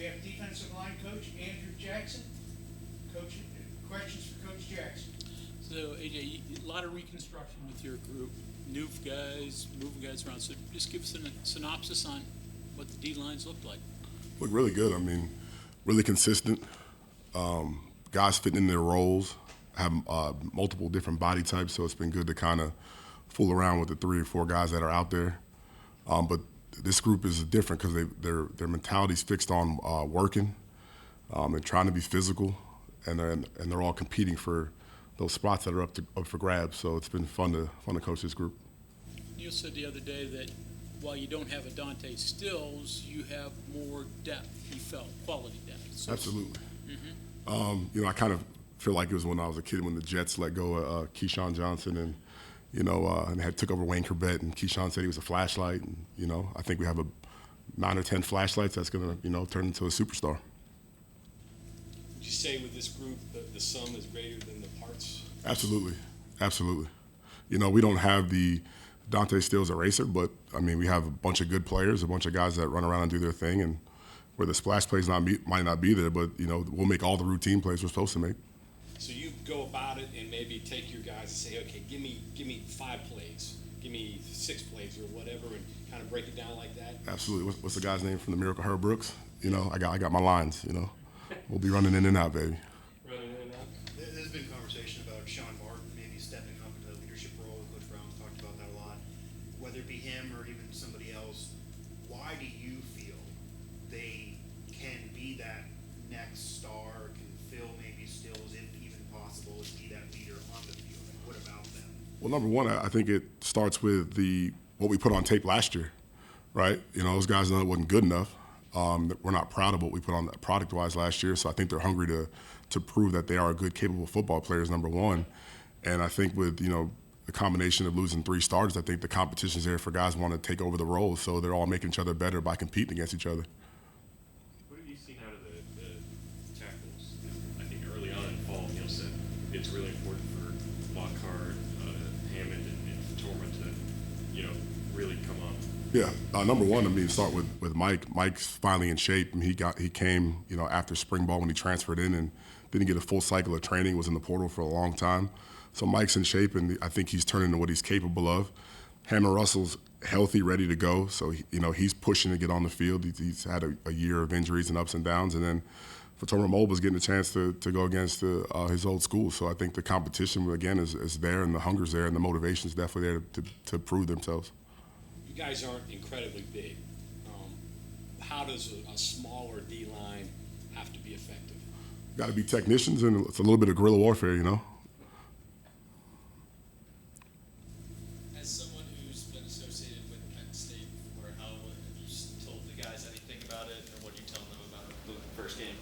We have defensive line coach Andrew Jackson. Coach, questions for Coach Jackson. So AJ, a lot of reconstruction with your group, new guys, moving guys around. So just give us a synopsis on what the D lines look like. Look really good. I mean, really consistent. Guys fitting in their roles, have multiple different body types, so it's been good to kind of fool around with the 3 or 4 guys that are out there. But this group is different because their mentality's fixed on working. They're trying to be physical, and they're all competing for those spots that are up for grabs. So it's been fun to coach this group. You said the other day that while you don't have a Dante Stills, you have more depth. He felt quality depth. So, Absolutely. I kind of feel like it was when I was a kid when the Jets let go of Keyshawn Johnson and and took over Wayne Corbett, and Keyshawn said he was a flashlight. And, I think we have 9 or 10 flashlights that's going to, turn into a superstar. Would you say with this group the sum is greater than the parts? Absolutely. We don't have the Dante Stills eraser, but, we have a bunch of good players, a bunch of guys that run around and do their thing, and where the splash plays might not be there, but, we'll make all the routine plays we're supposed to make. So you go about it and maybe take your guys and say, okay, give me 5 plays, give me 6 plays or whatever, and kind of break it down like that? Absolutely. What's the guy's name from the Miracle, Herb Brooks? I got my lines, We'll be running in and out, baby. Running in and out? There's been conversation about Sean Martin maybe stepping up into the leadership role. Coach Brown's talked about that a lot. Whether it be him or even somebody else, why do you feel they can be that next star, can fill maybe Stills, if even possible, and be that leader on the field? What about them? Well, number one, I think it starts with what we put on tape last year, right? Those guys know it wasn't good enough. We're not proud of what we put on product-wise last year, so I think they're hungry to prove that they are good, capable football players, number one. And I think with, the combination of losing 3 starters, I think the competition's there for guys who want to take over the roles, so they're all making each other better by competing against each other. What have you seen out of the tackles? I think early on in fall, Neil said it's really important for Lockhart, Hammond, and Torma to, really come on. Yeah, number one, start with Mike. Mike's finally in shape. He came, after spring ball when he transferred in and didn't get a full cycle of training, was in the portal for a long time. So Mike's in shape, and I think he's turning to what he's capable of. Hammond Russell's healthy, ready to go. So, he's pushing to get on the field. He's had a year of injuries and ups and downs. And then Fatorma Moba's getting a chance to go against his old school. So I think the competition, again, is there, and the hunger's there, and the motivation's definitely there to prove themselves. You guys aren't incredibly big. How does a smaller D-line have to be effective? Got to be technicians, and it's a little bit of guerrilla warfare, As someone who's been associated with Penn State before, how have you told the guys anything about it, or what do you tell them about the first game?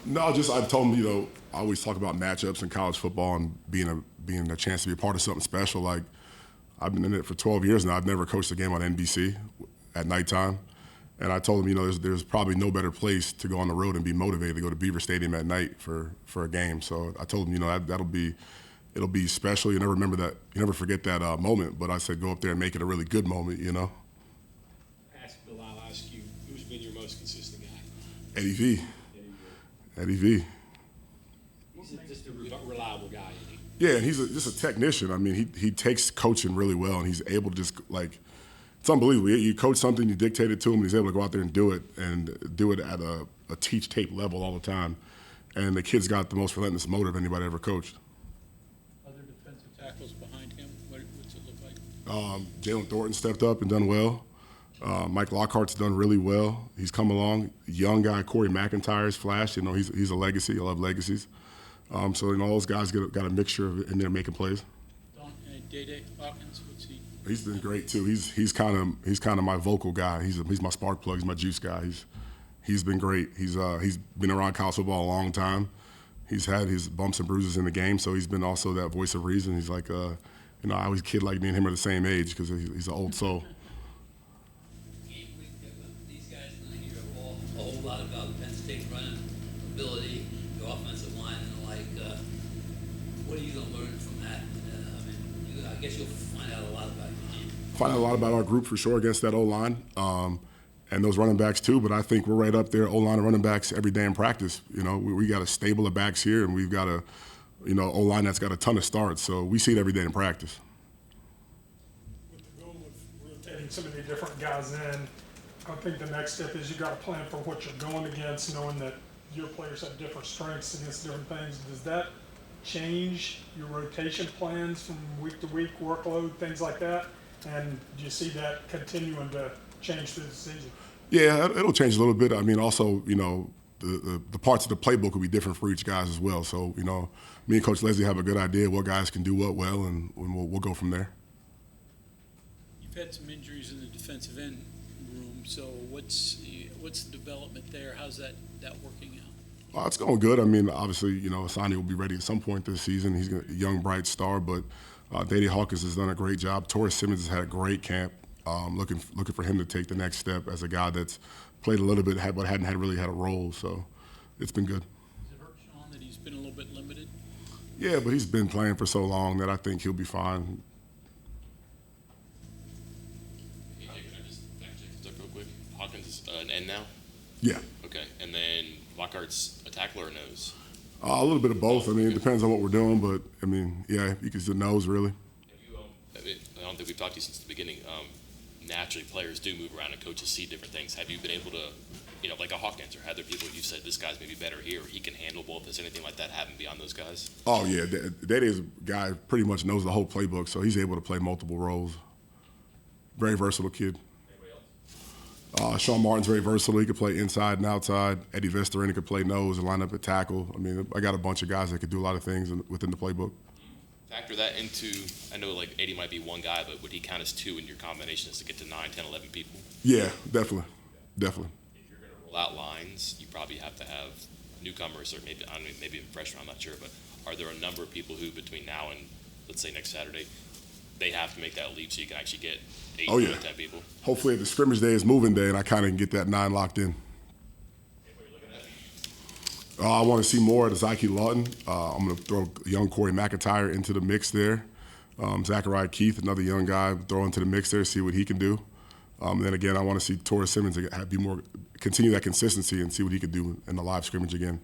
No, I've told them, I always talk about matchups in college football and being a chance to be a part of something special. Like, I've been in it for 12 years now. I've never coached a game on NBC at nighttime. And I told them, there's probably no better place to go on the road and be motivated to go to Beaver Stadium at night for a game. So I told them, it'll be special. You never forget that moment. But I said, go up there and make it a really good moment, I'll ask you, who's been your most consistent guy? Eddie V. He's just a reliable guy, isn't he? Yeah, and he's just a technician. He takes coaching really well, and he's able to just, it's unbelievable. You coach something, you dictate it to him, and he's able to go out there and do it at a teach tape level all the time. And the kid's got the most relentless motive anybody ever coached. Other defensive tackles behind him, what's it look like? Jalen Thornton stepped up and done well. Mike Lockhart's done really well. He's come along. Young guy, Corey McIntyre's flashed. He's a legacy. I love legacies. All those guys got a mixture in there making plays. Day Hawkins, what's he? He's been great too. He's kind of my vocal guy. He's my spark plug. He's my juice guy. He's been great. He's been around college football a long time. He's had his bumps and bruises in the game, so he's been also that voice of reason. He's like, I always kid like me and him are the same age because he's an old soul. These guys hear a whole lot about Penn State running ability, the offensive line, and the like. What are you going to learn from that? I guess you'll find out a lot about your team. Find out a lot about our group for sure against that O-line. and those running backs too. But I think we're right up there, O-line and running backs every day in practice. You know, we got a stable of backs here, and we've got a, you know, O-line that's got a ton of starts. So we see it every day in practice. With the goal of rotating so many different guys in, I think the next step is you got to plan for what you're going against, knowing that your players have different strengths against different things. Does that change your rotation plans from week to week, workload, things like that? And do you see that continuing to change through the season? Yeah, it'll change a little bit. I mean, also, you know, the parts of the playbook will be different for each guys as well. So, you know, me and Coach Leslie have a good idea what guys can do what well, and we'll go from there. You've had some injuries in the defensive end room, so what's the development there? How's that working out? It's going good. I mean, obviously, you know, Asani will be ready at some point this season. He's a young, bright star, but Dede Hawkins has done a great job. Torres Simmons has had a great camp. Looking for him to take the next step as a guy that's played a little bit, but hadn't really had a role. So it's been good. Does it hurt Sean that he's been a little bit limited? Yeah, but he's been playing for so long that I think he'll be fine. Hey, Jay, can I just fact check this up real quick? Hawkins is an end now? Yeah. Okay, and then Lockhart's a tackler or nose? A little bit of both. I mean, it depends on what we're doing, but I mean, yeah, you can see the nose really. Have you, I don't think we've talked to you since the beginning. Naturally, players do move around and coaches see different things. Have you been able to, you know, like a Hawkins, or have there people you've said this guy's maybe better here, or he can handle both? Has anything like that happened beyond those guys? Oh yeah, Dede is a guy who pretty much knows the whole playbook, so he's able to play multiple roles. Very versatile kid. Sean Martin's very versatile. He could play inside and outside. Eddie Vestorina could play nose and line up at tackle. I mean, I got a bunch of guys that could do a lot of things within the playbook. Factor that into, I know like Eddie might be one guy, but would he count as two in your combinations to get to 9, 10, 11 people? Yeah, definitely. Definitely. If you're going to roll out lines, you probably have to have newcomers, or maybe, I don't know, maybe even freshmen, I'm not sure, but are there a number of people who between now and, let's say, next Saturday, they have to make that leap so you can actually get 8 Oh, yeah. to 10 people? Hopefully the scrimmage day is moving day, and I kind of can get that 9 locked in. I want to see more of Zaki Lawton. I'm going to throw young Corey McIntyre into the mix there. Zachariah Keith, another young guy, throw into the mix there, see what he can do. Then again, I want to see Torres Simmons continue that consistency and see what he can do in the live scrimmage again.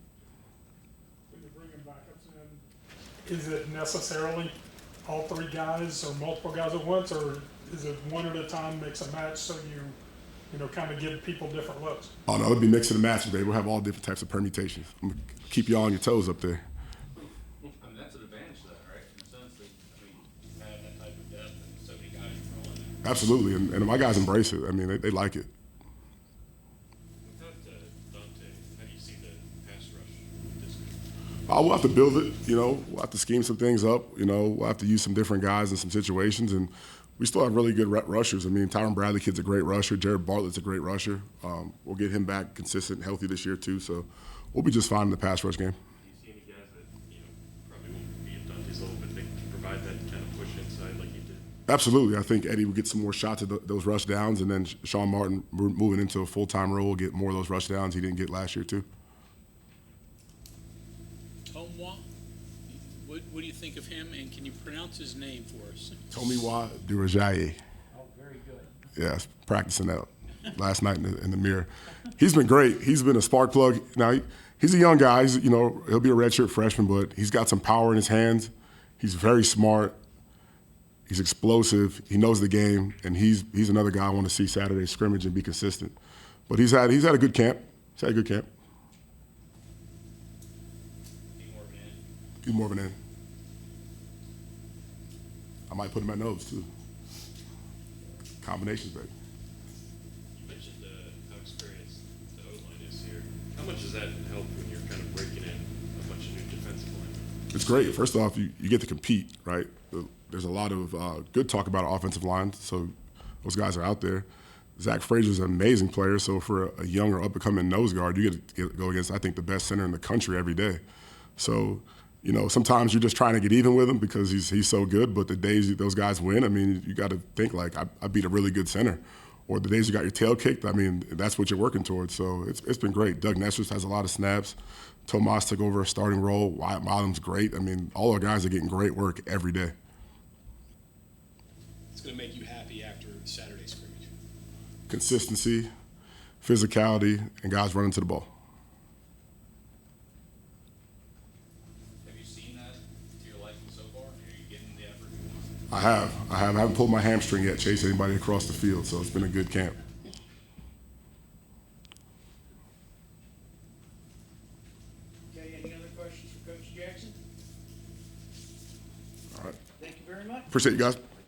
When you bring backups in, is it necessarily all three guys or multiple guys at once, or is it one at a time, mix and match, so you know, kind of give people different looks? Oh, no, it'll be mixing and matching, baby. We'll have all different types of permutations. I'm going to keep you all on your toes up there. I mean, that's an advantage to that, right? In a sense that, I mean, you have that type of depth and so many guys rolling there. Absolutely, and my guys embrace it. I mean, they like it. Without Dante, how do you see the pass rush this week? We'll have to build it, you know. We'll have to scheme some things up, you know. We'll have to use some different guys in some situations, and we still have really good rushers. I mean, Tyron Bradley kid's a great rusher. Jared Bartlett's a great rusher. We'll get him back consistent and healthy this year too, so we'll be just fine in the pass rush game. Do you see any guys that, you know, probably won't be at Dante's level, but they can provide that kind of push inside like you did? Absolutely. I think Eddie will get some more shots at those rush downs, and then Sean Martin moving into a full-time role will get more of those rush downs he didn't get last year too. Tomwa, what do you think of him, and can you pronounce his name for us? Tomiwa Durajaye. Oh, very good. Yeah, I was practicing that last night in the mirror. He's been great. He's been a spark plug. Now, he's a young guy. You know, he'll be a redshirt freshman, but he's got some power in his hands. He's very smart. He's explosive. He knows the game, and he's another guy I want to see Saturday scrimmage and be consistent. But he's had a good camp. He's had a good camp. He's more of an end. I might put him at nose too. Combinations, baby. You mentioned how experienced the O-line is here. How much does that help when you're kind of breaking in a bunch of new defensive line? It's great. First off, you get to compete, right? There's a lot of good talk about our offensive line, so those guys are out there. Zach Frazier's an amazing player, so for a young or up-and-coming nose guard, you get to go against, I think, the best center in the country every day. So, you know, sometimes you're just trying to get even with him because he's so good, but the days those guys win, I mean, you got to think like, I beat a really good center. Or the days you got your tail kicked, I mean, that's what you're working towards. So it's been great. Doug Nestris has a lot of snaps. Tomas took over a starting role. Wyatt Milam's great. I mean, all our guys are getting great work every day. It's going to make you happy after Saturday scrimmage. Consistency, physicality, and guys running to the ball. Have you seen that to your liking so far? Are you getting the effort? I have. I haven't pulled my hamstring yet, chase anybody across the field, so it's been a good camp. Okay, any other questions for Coach Jackson? All right. Thank you very much. Appreciate you guys.